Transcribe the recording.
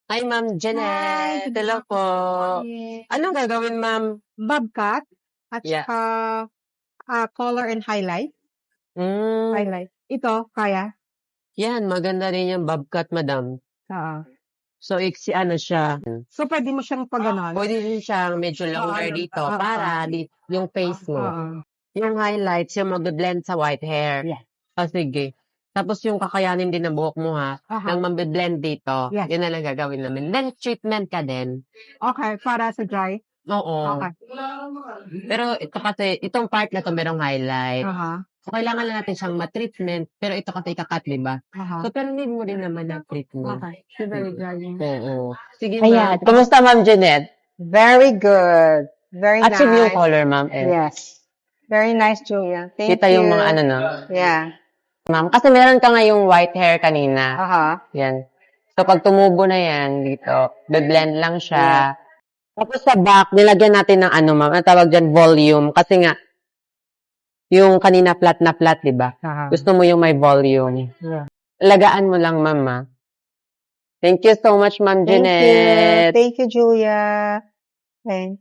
Hi, Ma'am Janet. good Hello po. morning. Anong gagawin, Ma'am? Bob cut at Yeah. saka color and highlight. Mm, Ito, kaya? yan, maganda rin yung bobcat, Madam. Oo. So, ano siya. So, pwede mo siyang pag ganon? Pwede rin siyang medyo longer dito para yung face mo. Oo. Yung highlights, yung mag-blend sa white hair. Yeah. Sige. Tapos yung kakayanin din ng buhok mo, ha? Nang mag-blend dito. Yes. Yun na lang gagawin namin. Then, treatment ka din. Okay, para sa dry? Oo. Okay. Pero ito kasi, itong part na to merong highlight. Aha. So, kailangan lang natin siyang ma-treatment. Pero ito kasi ikakat, di ba? Aha. So, pero need mo rin naman ng treatment. Okay. So, very dry. Oo. Sige, Ayan. ma'am. Kumusta, Ma'am Jeanette? Very good. Very Achieve yung nice. color, ma'am. Yes. Very nice, Julia. Thank Kita you. yung mga ano, no? Yeah. Ma'am, kasi meron ka nga yung white hair kanina. Aha. Yan. So, pag tumubo na yan dito, be-blend lang siya. Tapos sa back, nilagyan natin ng ano, ma'am. Ang tawag dyan, volume. Kasi nga, yung kanina flat na flat, di ba? Aha. Gusto mo yung may volume. Yeah. Lagaan mo lang, ma'am, ha? Thank you so much, Ma'am Thank you. Jeanette. Thank you, Julia. Okay.